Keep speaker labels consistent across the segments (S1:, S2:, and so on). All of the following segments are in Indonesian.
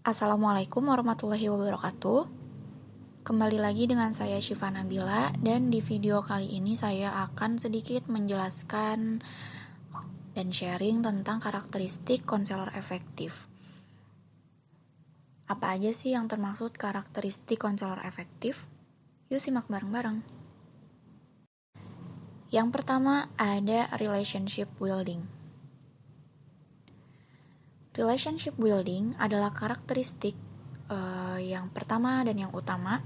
S1: Assalamualaikum warahmatullahi wabarakatuh. Kembali lagi dengan saya Syifa Nabila, dan di video kali ini saya akan sedikit menjelaskan dan sharing tentang karakteristik konselor efektif. Apa aja sih yang termaksud karakteristik konselor efektif? Yuk simak bareng-bareng. Yang pertama ada relationship building. Relationship building adalah karakteristik yang pertama dan yang utama,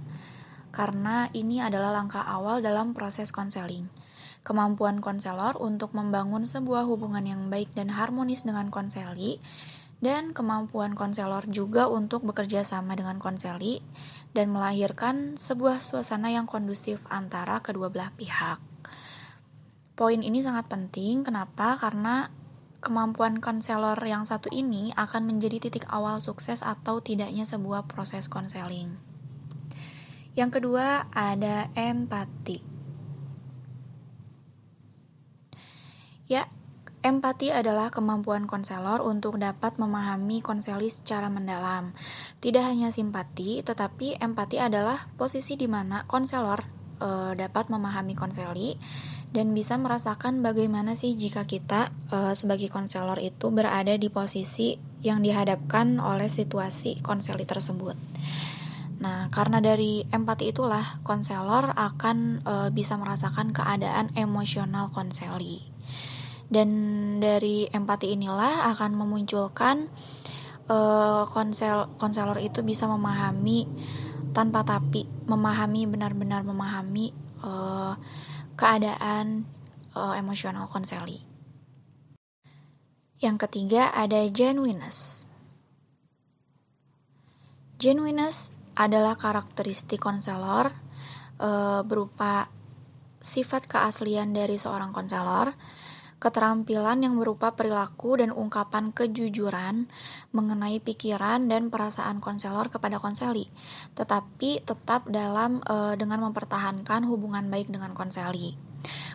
S1: karena ini adalah langkah awal dalam proses konseling. Kemampuan konselor untuk membangun sebuah hubungan yang baik dan harmonis dengan konseli, dan kemampuan konselor juga untuk bekerja sama dengan konseli dan melahirkan sebuah suasana yang kondusif antara kedua belah pihak. Poin ini sangat penting, kenapa? Karena kemampuan konselor yang satu ini akan menjadi titik awal sukses atau tidaknya sebuah proses konseling. Yang kedua ada empati. Ya, empati adalah kemampuan konselor untuk dapat memahami konseli secara mendalam. Tidak hanya simpati, tetapi empati adalah posisi di mana konselor dapat memahami konseli dan bisa merasakan bagaimana sih jika kita sebagai konselor itu berada di posisi yang dihadapkan oleh situasi konseli tersebut. Nah, karena dari empati itulah konselor akan bisa merasakan keadaan emosional konseli. Dan dari empati inilah akan memunculkan konselor itu bisa memahami tanpa tapi, benar-benar memahami keadaan emosional konseli. Yang ketiga ada genuineness. Genuineness adalah karakteristik konselor berupa sifat keaslian dari seorang konselor, keterampilan yang berupa perilaku dan ungkapan kejujuran mengenai pikiran dan perasaan konselor kepada konseli, tetapi tetap dengan mempertahankan hubungan baik dengan konseli.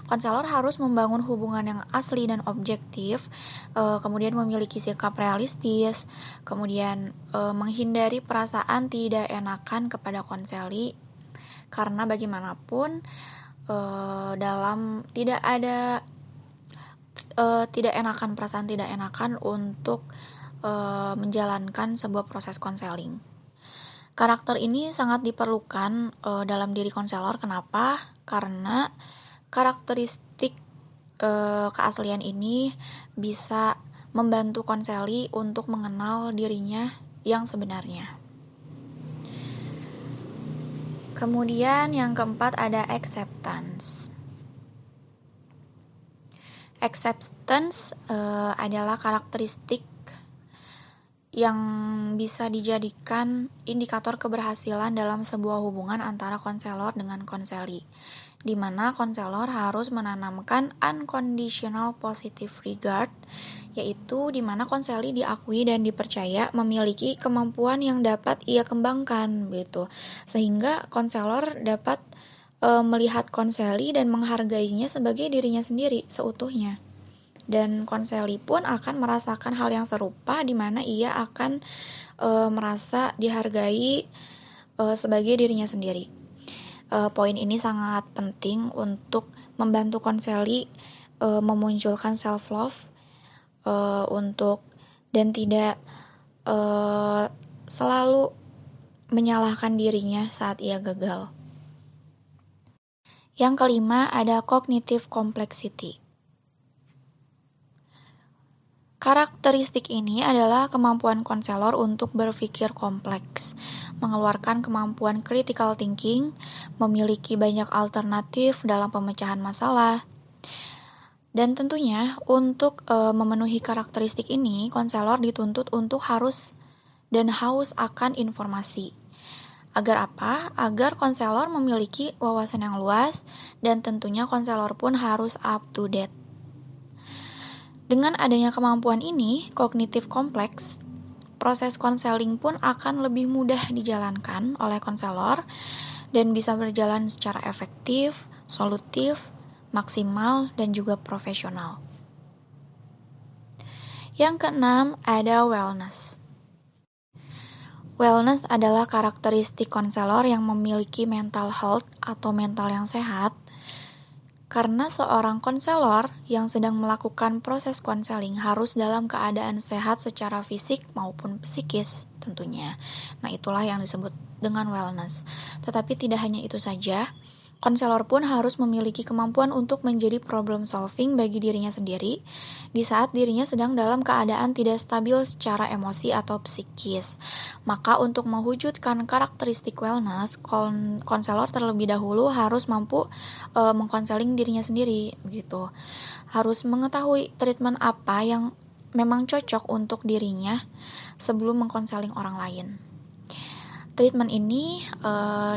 S1: Konselor harus membangun hubungan yang asli dan objektif, kemudian memiliki sikap realistis, kemudian menghindari perasaan tidak enakan kepada konseli, karena bagaimanapun perasaan tidak enakan untuk menjalankan sebuah proses konseling. Karakter ini sangat diperlukan dalam diri konselor. Kenapa? Karena karakteristik keaslian ini bisa membantu konseli untuk mengenal dirinya yang sebenarnya. Kemudian yang keempat ada acceptance. Acceptance adalah karakteristik yang bisa dijadikan indikator keberhasilan dalam sebuah hubungan antara konselor dengan konseli, di mana konselor harus menanamkan unconditional positive regard, yaitu di mana konseli diakui dan dipercaya memiliki kemampuan yang dapat ia kembangkan, gitu, sehingga konselor dapat melihat konseli dan menghargainya sebagai dirinya sendiri seutuhnya. Dan konseli pun akan merasakan hal yang serupa, di mana ia akan merasa dihargai sebagai dirinya sendiri. Poin ini sangat penting untuk membantu konseli memunculkan self love dan tidak selalu menyalahkan dirinya saat ia gagal. Yang kelima ada cognitive complexity. Karakteristik ini adalah kemampuan konselor untuk berpikir kompleks, mengeluarkan kemampuan critical thinking, memiliki banyak alternatif dalam pemecahan masalah. Dan tentunya untuk memenuhi karakteristik ini, konselor dituntut untuk haus akan informasi. Agar apa? Agar konselor memiliki wawasan yang luas, dan tentunya konselor pun harus up to date. Dengan adanya kemampuan ini, kognitif kompleks, proses konseling pun akan lebih mudah dijalankan oleh konselor dan bisa berjalan secara efektif, solutif, maksimal, dan juga profesional. Yang keenam ada wellness. Wellness adalah karakteristik konselor yang memiliki mental health atau mental yang sehat. Karena seorang konselor yang sedang melakukan proses konseling harus dalam keadaan sehat secara fisik maupun psikis tentunya. Nah, itulah yang disebut dengan wellness. Tetapi tidak hanya itu saja, konselor pun harus memiliki kemampuan untuk menjadi problem solving bagi dirinya sendiri di saat dirinya sedang dalam keadaan tidak stabil secara emosi atau psikis. Maka untuk mewujudkan karakteristik wellness, konselor terlebih dahulu harus mampu mengkonseling dirinya sendiri begitu. Harus mengetahui treatment apa yang memang cocok untuk dirinya sebelum mengkonseling orang lain. Treatment ini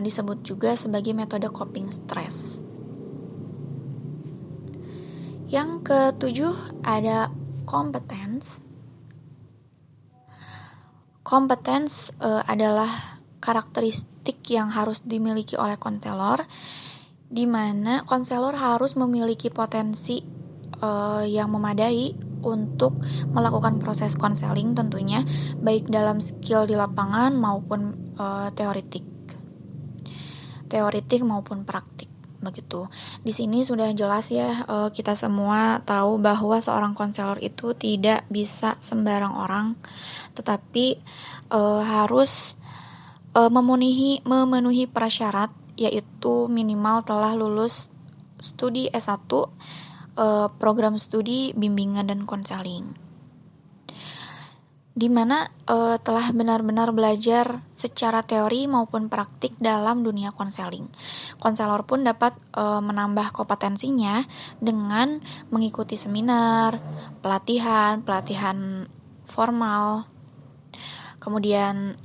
S1: disebut juga sebagai metode coping stress. Yang ketujuh ada competence. Competence adalah karakteristik yang harus dimiliki oleh konselor, di mana konselor harus memiliki potensi yang memadai untuk melakukan proses konseling tentunya, baik dalam skill di lapangan maupun teoritik maupun praktik begitu. Di sini sudah jelas ya, kita semua tahu bahwa seorang konselor itu tidak bisa sembarang orang, tetapi harus memenuhi prasyarat, yaitu minimal telah lulus studi S1, program studi bimbingan dan konseling, di mana telah benar-benar belajar secara teori maupun praktik dalam dunia konseling. Konselor pun dapat menambah kompetensinya dengan mengikuti seminar, pelatihan formal, kemudian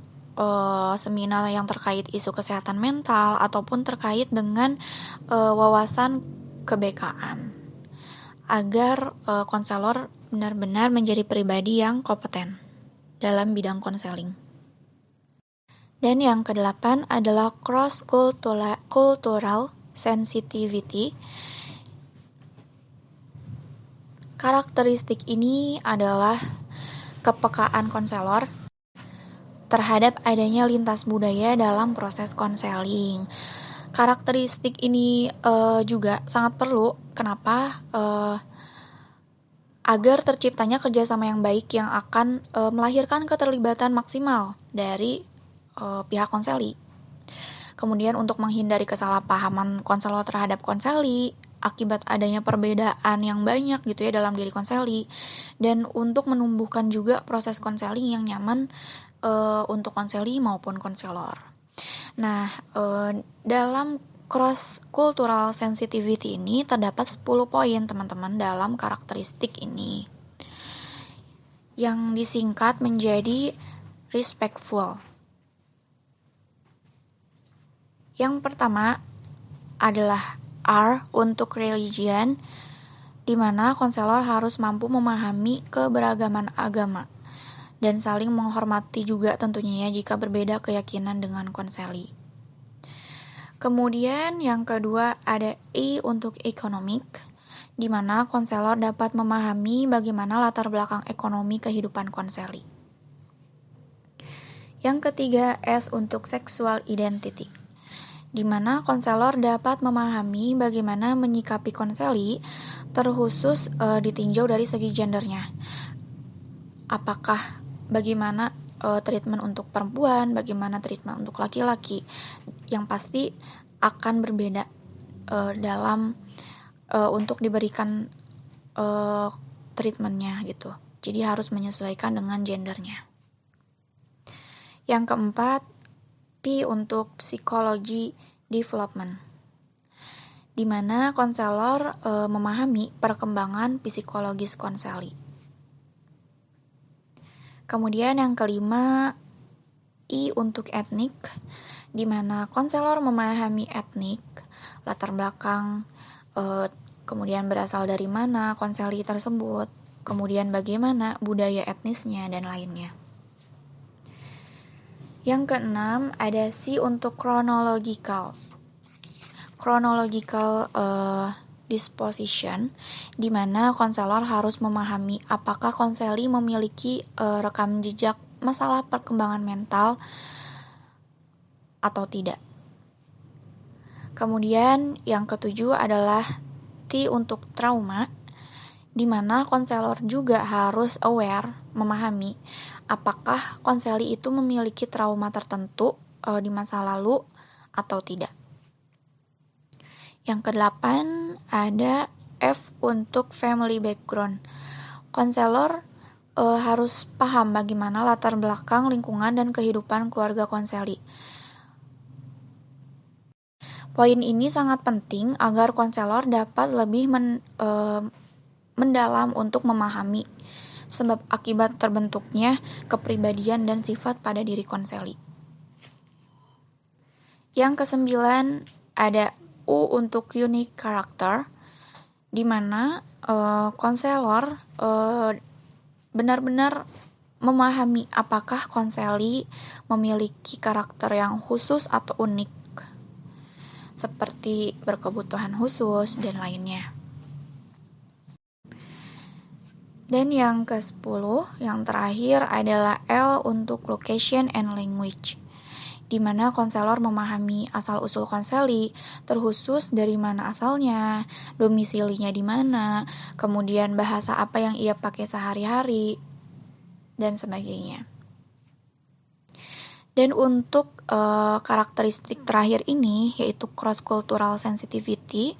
S1: seminar yang terkait isu kesehatan mental ataupun terkait dengan wawasan kebekaan, agar konselor benar-benar menjadi pribadi yang kompeten dalam bidang konseling. Dan yang kedelapan adalah cross-cultural sensitivity. Karakteristik ini adalah kepekaan konselor terhadap adanya lintas budaya dalam proses konseling. Karakteristik ini juga sangat perlu. Kenapa? Agar terciptanya kerjasama yang baik yang akan melahirkan keterlibatan maksimal dari pihak konseli. Kemudian untuk menghindari kesalahpahaman konselor terhadap konseli akibat adanya perbedaan yang banyak gitu ya dalam diri konseli, dan untuk menumbuhkan juga proses konseling yang nyaman untuk konseli maupun konselor. Nah, dalam cross-cultural sensitivity ini terdapat 10 poin teman-teman dalam karakteristik ini, yang disingkat menjadi respectful. Yang pertama adalah R untuk religion, di mana konselor harus mampu memahami keberagaman agama dan saling menghormati juga tentunya ya jika berbeda keyakinan dengan konseli. Kemudian yang kedua ada E untuk economic, di mana konselor dapat memahami bagaimana latar belakang ekonomi kehidupan konseli. Yang ketiga S untuk sexual identity, di mana konselor dapat memahami bagaimana menyikapi konseli terkhusus ditinjau dari segi gendernya. Apakah bagaimana treatment untuk perempuan, bagaimana treatment untuk laki-laki, yang pasti akan berbeda dalam untuk diberikan treatmentnya gitu. Jadi harus menyesuaikan dengan gendernya. Yang keempat, P untuk psikologi development, di mana konselor memahami perkembangan psikologis konseli. Kemudian yang kelima, I untuk etnik, di mana konselor memahami etnik, latar belakang, kemudian berasal dari mana konseli tersebut, kemudian bagaimana budaya etnisnya dan lainnya. Yang keenam ada C untuk chronological disposition, di mana konselor harus memahami apakah konseli memiliki rekam jejak masalah perkembangan mental atau tidak. Kemudian yang ketujuh adalah T untuk trauma, di mana konselor juga harus aware, memahami apakah konseli itu memiliki trauma tertentu di masa lalu atau tidak. Yang kedelapan ada F untuk family background. Konselor harus paham bagaimana latar belakang, lingkungan, dan kehidupan keluarga konseli. Poin ini sangat penting agar konselor dapat lebih mendalam untuk memahami sebab akibat terbentuknya kepribadian dan sifat pada diri konseli. Yang kesembilan ada U untuk unique character, di mana konselor benar-benar memahami apakah konseli memiliki karakter yang khusus atau unik, seperti berkebutuhan khusus dan lainnya. Dan yang ke-10, yang terakhir adalah L untuk location and language, di mana konselor memahami asal-usul konseli, terkhusus dari mana asalnya, domisilinya di mana, kemudian bahasa apa yang ia pakai sehari-hari, dan sebagainya. Dan untuk karakteristik terakhir ini, yaitu cross-cultural sensitivity,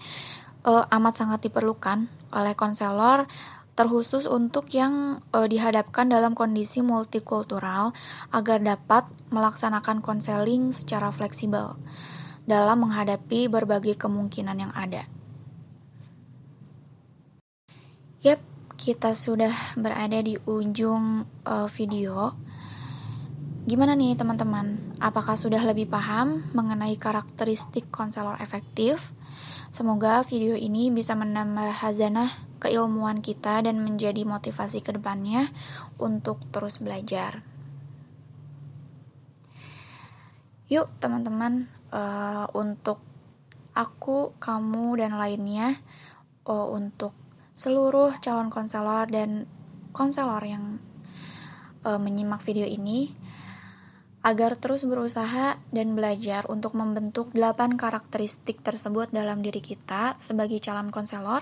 S1: amat sangat diperlukan oleh konselor, terkhusus untuk yang dihadapkan dalam kondisi multikultural agar dapat melaksanakan konseling secara fleksibel dalam menghadapi berbagai kemungkinan yang ada. Yap, kita sudah berada di ujung video. Gimana nih teman-teman? Apakah sudah lebih paham mengenai karakteristik konselor efektif? Semoga video ini bisa menambah hazanah keilmuan kita dan menjadi motivasi ke depannya untuk terus belajar. Yuk teman-teman, untuk aku, kamu, dan lainnya, untuk seluruh calon konselor dan konselor yang menyimak video ini, agar terus berusaha dan belajar untuk membentuk 8 karakteristik tersebut dalam diri kita sebagai calon konselor,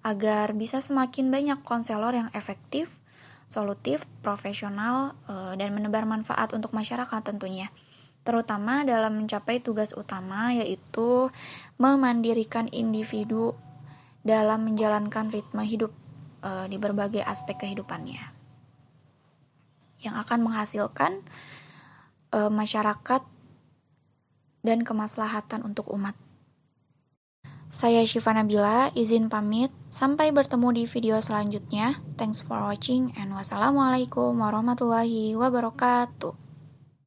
S1: agar bisa semakin banyak konselor yang efektif, solutif, profesional, dan menebar manfaat untuk masyarakat tentunya. Terutama dalam mencapai tugas utama, yaitu memandirikan individu dalam menjalankan ritme hidup di berbagai aspek kehidupannya, yang akan menghasilkan masyarakat dan kemaslahatan untuk umat. Saya Syifa Nabila, izin pamit. Sampai bertemu di video selanjutnya. Thanks for watching and wassalamualaikum warahmatullahi wabarakatuh.